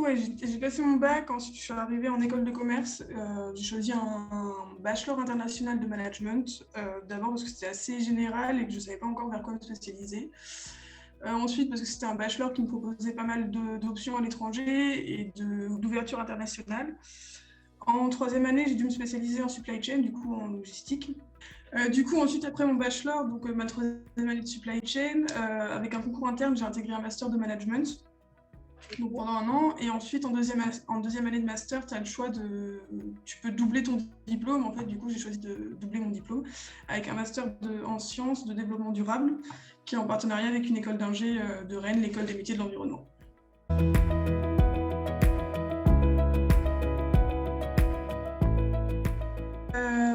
ouais, j'ai passé mon bac, ensuite je suis arrivée en école de commerce. J'ai choisi un bachelor international de management, d'abord parce que c'était assez général et que je ne savais pas encore vers quoi me spécialiser. Ensuite parce que c'était un bachelor qui me proposait pas mal d'options à l'étranger et d'ouverture internationale. En troisième année, j'ai dû me spécialiser en supply chain, du coup en logistique. Du coup, ensuite, après mon bachelor, donc ma troisième année de supply chain, avec un concours interne, j'ai intégré un master de management. Donc pendant un an, et ensuite en deuxième année de master, tu as le choix tu peux doubler ton diplôme. En fait, du coup, j'ai choisi de doubler mon diplôme avec un master en sciences de développement durable, qui est en partenariat avec une école d'ingé de Rennes, l'école des métiers de l'environnement.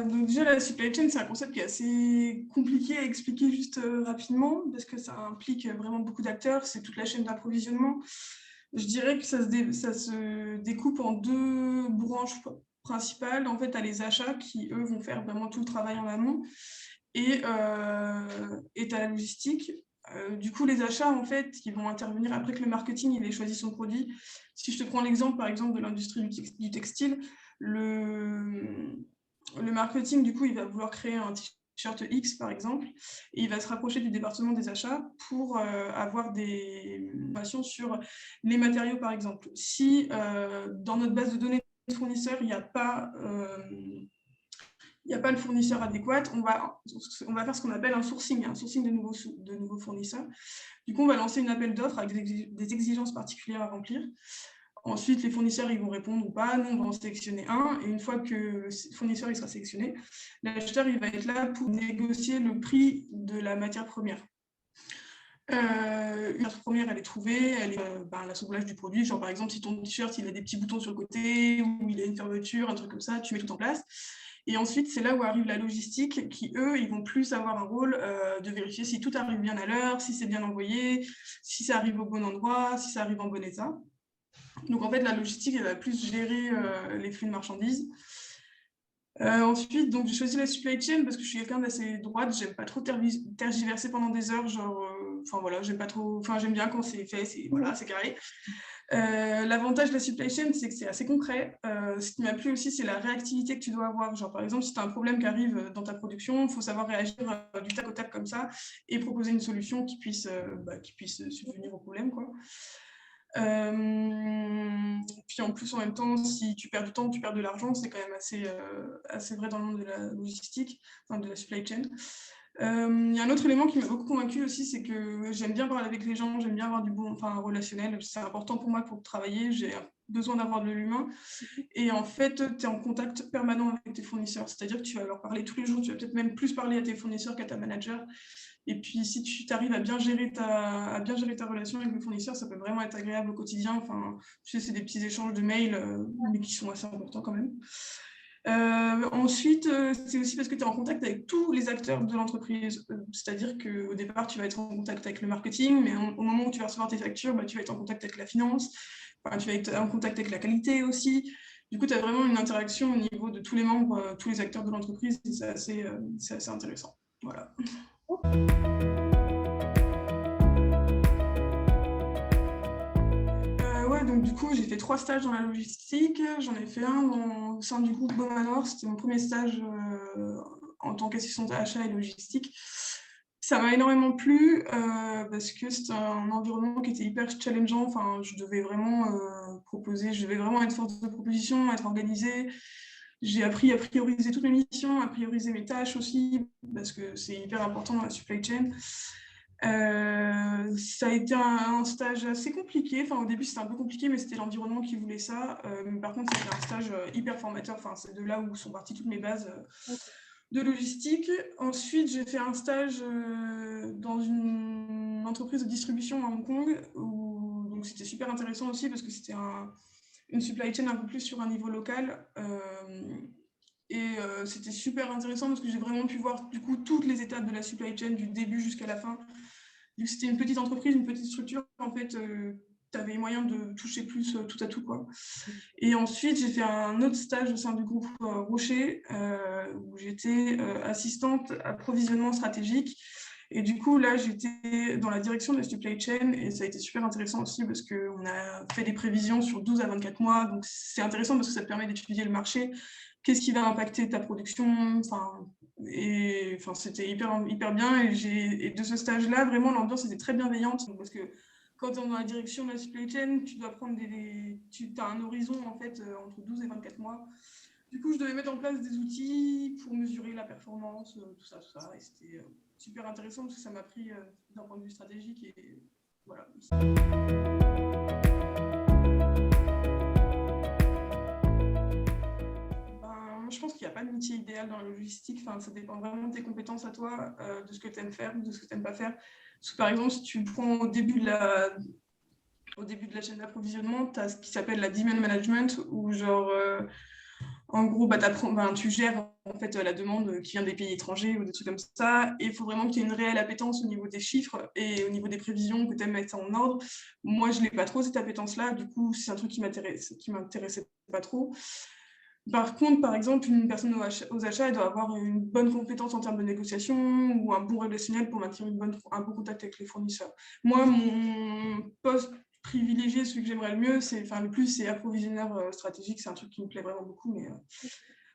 Donc déjà, la supply chain, c'est un concept qui est assez compliqué à expliquer juste rapidement, parce que ça implique vraiment beaucoup d'acteurs, c'est toute la chaîne d'approvisionnement. Je dirais que ça se découpe en deux branches principales. En fait, tu as les achats qui, eux, vont faire vraiment tout le travail en amont, et tu as la logistique. Du coup, les achats, en fait, ils vont intervenir après que le marketing il ait choisi son produit. Si je te prends l'exemple, par exemple, de l'industrie du textile, le marketing, du coup, il va vouloir créer un t-shirt X, par exemple, et il va se rapprocher du département des achats pour avoir des informations sur les matériaux, par exemple. Si dans notre base de données de fournisseurs, il n'y a pas le fournisseur adéquat, on va faire ce qu'on appelle un sourcing de nouveaux fournisseurs. Du coup, on va lancer une appel d'offres avec des exigences particulières à remplir. Ensuite, les fournisseurs ils vont répondre ou pas. Nous, on va en sélectionner un. Et une fois que le fournisseur il sera sélectionné, l'acheteur il va être là pour négocier le prix de la matière première. Une matière première, elle est trouvée, elle est l'assemblage du produit. Genre, par exemple, si ton t-shirt il a des petits boutons sur le côté ou il a une fermeture, un truc comme ça, tu mets tout en place. Et ensuite, c'est là où arrive la logistique qui, eux, ils vont plus avoir un rôle de vérifier si tout arrive bien à l'heure, si c'est bien envoyé, si ça arrive au bon endroit, si ça arrive en bon état. Donc en fait, la logistique, elle va plus gérer les flux de marchandises. Ensuite, donc j'ai choisi la supply chain parce que je suis quelqu'un d'assez droite, j'aime pas trop tergiverser pendant des heures, genre, voilà, j'aime bien quand c'est fait, c'est carré. L'avantage de la supply chain, c'est que c'est assez concret. Ce qui m'a plu aussi, c'est la réactivité que tu dois avoir. Genre, par exemple, si tu as un problème qui arrive dans ta production, il faut savoir réagir du tac au tac comme ça et proposer une solution qui puisse subvenir au problème, quoi. Puis en plus, en même temps, si tu perds du temps, tu perds de l'argent, c'est quand même assez vrai dans le monde de la logistique, enfin de la supply chain. Il y a un autre élément qui m'a beaucoup convaincu aussi, c'est que j'aime bien parler avec les gens, j'aime bien avoir un relationnel. C'est important pour moi pour travailler, j'ai besoin d'avoir de l'humain. Et en fait, tu es en contact permanent avec tes fournisseurs, c'est-à-dire que tu vas leur parler tous les jours, tu vas peut-être même plus parler à tes fournisseurs qu'à ta manager. Et puis, si tu arrives à bien gérer ta relation avec le fournisseur, ça peut vraiment être agréable au quotidien. Enfin, tu sais, c'est des petits échanges de mails, mais qui sont assez importants quand même. Ensuite, c'est aussi parce que tu es en contact avec tous les acteurs de l'entreprise. C'est-à-dire qu'au départ, tu vas être en contact avec le marketing, mais au moment où tu vas recevoir tes factures, tu vas être en contact avec la finance, tu vas être en contact avec la qualité aussi. Du coup, tu as vraiment une interaction au niveau de tous les membres, tous les acteurs de l'entreprise, et c'est assez intéressant. Voilà. Ouais, donc du coup, j'ai fait 3 stages dans la logistique. J'en ai fait un au sein du groupe Beaumanoir. C'était mon premier stage en tant qu'assistante achat et logistique. Ça m'a énormément plu parce que c'était un environnement qui était hyper challengeant. Enfin, je devais vraiment être force de proposition, être organisée. J'ai appris à prioriser toutes mes missions, à prioriser mes tâches aussi, parce que c'est hyper important dans la supply chain. Ça a été un stage assez compliqué. Enfin, au début, c'était un peu compliqué, mais c'était l'environnement qui voulait ça. Mais par contre, c'était un stage hyper formateur. Enfin, c'est de là où sont parties toutes mes bases de logistique. Ensuite, j'ai fait un stage dans une entreprise de distribution à Hong Kong. Donc, c'était super intéressant aussi parce que c'était une supply chain un peu plus sur un niveau local. C'était super intéressant parce que j'ai vraiment pu voir du coup toutes les étapes de la supply chain du début jusqu'à la fin. Vu que c'était une petite entreprise, une petite structure, en fait, tu avais moyen de toucher plus tout à tout, quoi. Et ensuite, j'ai fait un autre stage au sein du groupe Rocher, où j'étais assistante approvisionnement stratégique. Et du coup, là, j'étais dans la direction de la supply chain et ça a été super intéressant aussi parce qu'on a fait des prévisions sur 12 à 24 mois. Donc, c'est intéressant parce que ça te permet d'étudier le marché. Qu'est-ce qui va impacter ta production? C'était hyper bien. Et de ce stage-là, vraiment, l'ambiance était très bienveillante parce que quand tu es dans la direction de la supply chain, tu dois prendre tu as un horizon en fait entre 12 et 24 mois. Du coup, je devais mettre en place des outils pour mesurer la performance, tout ça. Et c'était super intéressant parce que ça m'a pris d'un point de vue stratégique. Et voilà. Je pense qu'il n'y a pas de métier idéal dans la logistique. Enfin, ça dépend vraiment de tes compétences à toi, de ce que tu aimes faire, de ce que tu n'aimes pas faire. Parce que, par exemple, si tu prends au début de la chaîne d'approvisionnement, tu as ce qui s'appelle la demand management, où genre, en gros, tu gères en fait la demande qui vient des pays étrangers ou des trucs comme ça. Et il faut vraiment que tu aies une réelle appétence au niveau des chiffres et au niveau des prévisions, que tu aimes mettre ça en ordre. Moi, je n'ai pas trop cette appétence-là. Du coup, c'est un truc qui m'intéressait pas trop. Par contre, par exemple, une personne aux achats, elle doit avoir une bonne compétence en termes de négociation ou un bon relationnel pour maintenir un bon contact avec les fournisseurs. Moi, mon poste privilégié, celui que j'aimerais le mieux, le plus, c'est approvisionneur stratégique. C'est un truc qui me plaît vraiment beaucoup, mais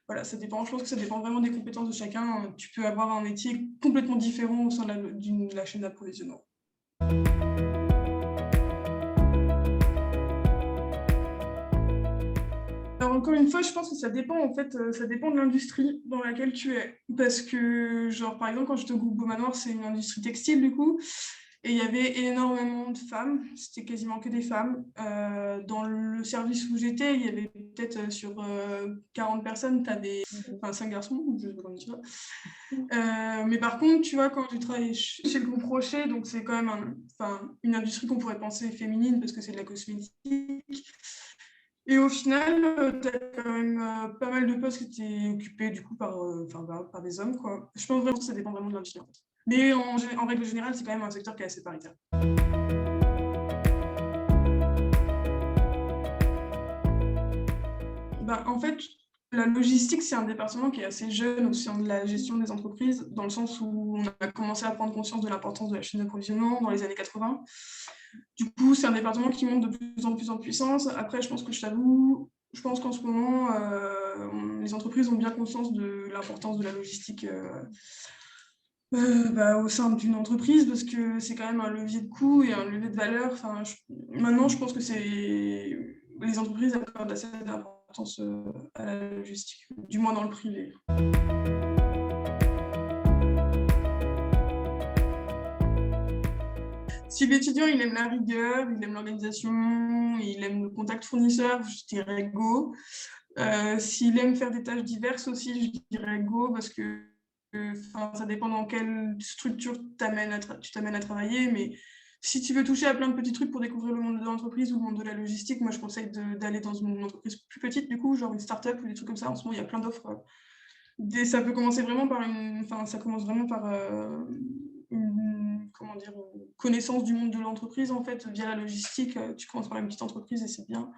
voilà, ça dépend. Je pense que ça dépend vraiment des compétences de chacun. Tu peux avoir un métier complètement différent au sein de la chaîne d'approvisionnement. Alors encore une fois, je pense que ça dépend en fait, ça dépend de l'industrie dans laquelle tu es. Parce que, genre, par exemple, quand j'étais au groupe Beaumanoir, c'est une industrie textile du coup, et il y avait énormément de femmes, c'était quasiment que des femmes. Dans le service où j'étais, il y avait peut-être sur 40 personnes, tu avais 5 garçons, je sais pas comment dire. Mais par contre, tu vois, quand j'ai travaillé chez le groupe Rocher, donc c'est quand même une industrie qu'on pourrait penser féminine parce que c'est de la cosmétique. Et au final, tu as quand même pas mal de postes qui étaient occupés du coup par des hommes, quoi. Je pense vraiment que ça dépend vraiment de l'industrie, en fait. Mais en règle générale, c'est quand même un secteur qui est assez paritaire. En fait, la logistique, c'est un département qui est assez jeune au sein de la gestion des entreprises, dans le sens où on a commencé à prendre conscience de l'importance de la chaîne d'approvisionnement dans les années 80. Du coup, c'est un département qui monte de plus en plus en puissance. Après, je pense qu'en ce moment, les entreprises ont bien conscience de l'importance de la logistique au sein d'une entreprise, parce que c'est quand même un levier de coût et un levier de valeur. Maintenant, je pense que les entreprises accordent assez d'importance à la logistique, du moins dans le privé. Si l'étudiant il aime la rigueur, il aime l'organisation, il aime le contact fournisseur, je dirais go. S'il aime faire des tâches diverses aussi, je dirais go, parce que ça dépend dans quelle structure tu t'amènes à travailler. Mais si tu veux toucher à plein de petits trucs pour découvrir le monde de l'entreprise ou le monde de la logistique, moi je conseille d'aller dans une entreprise plus petite, du coup, genre une start-up ou des trucs comme ça. En ce moment, il y a plein d'offres. Ça peut commencer vraiment ça commence vraiment par une connaissance du monde de l'entreprise, en fait, via la logistique. Tu commences par une petite entreprise et c'est bien.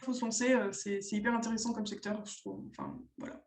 Il faut se lancer, c'est hyper intéressant comme secteur, je trouve. Voilà.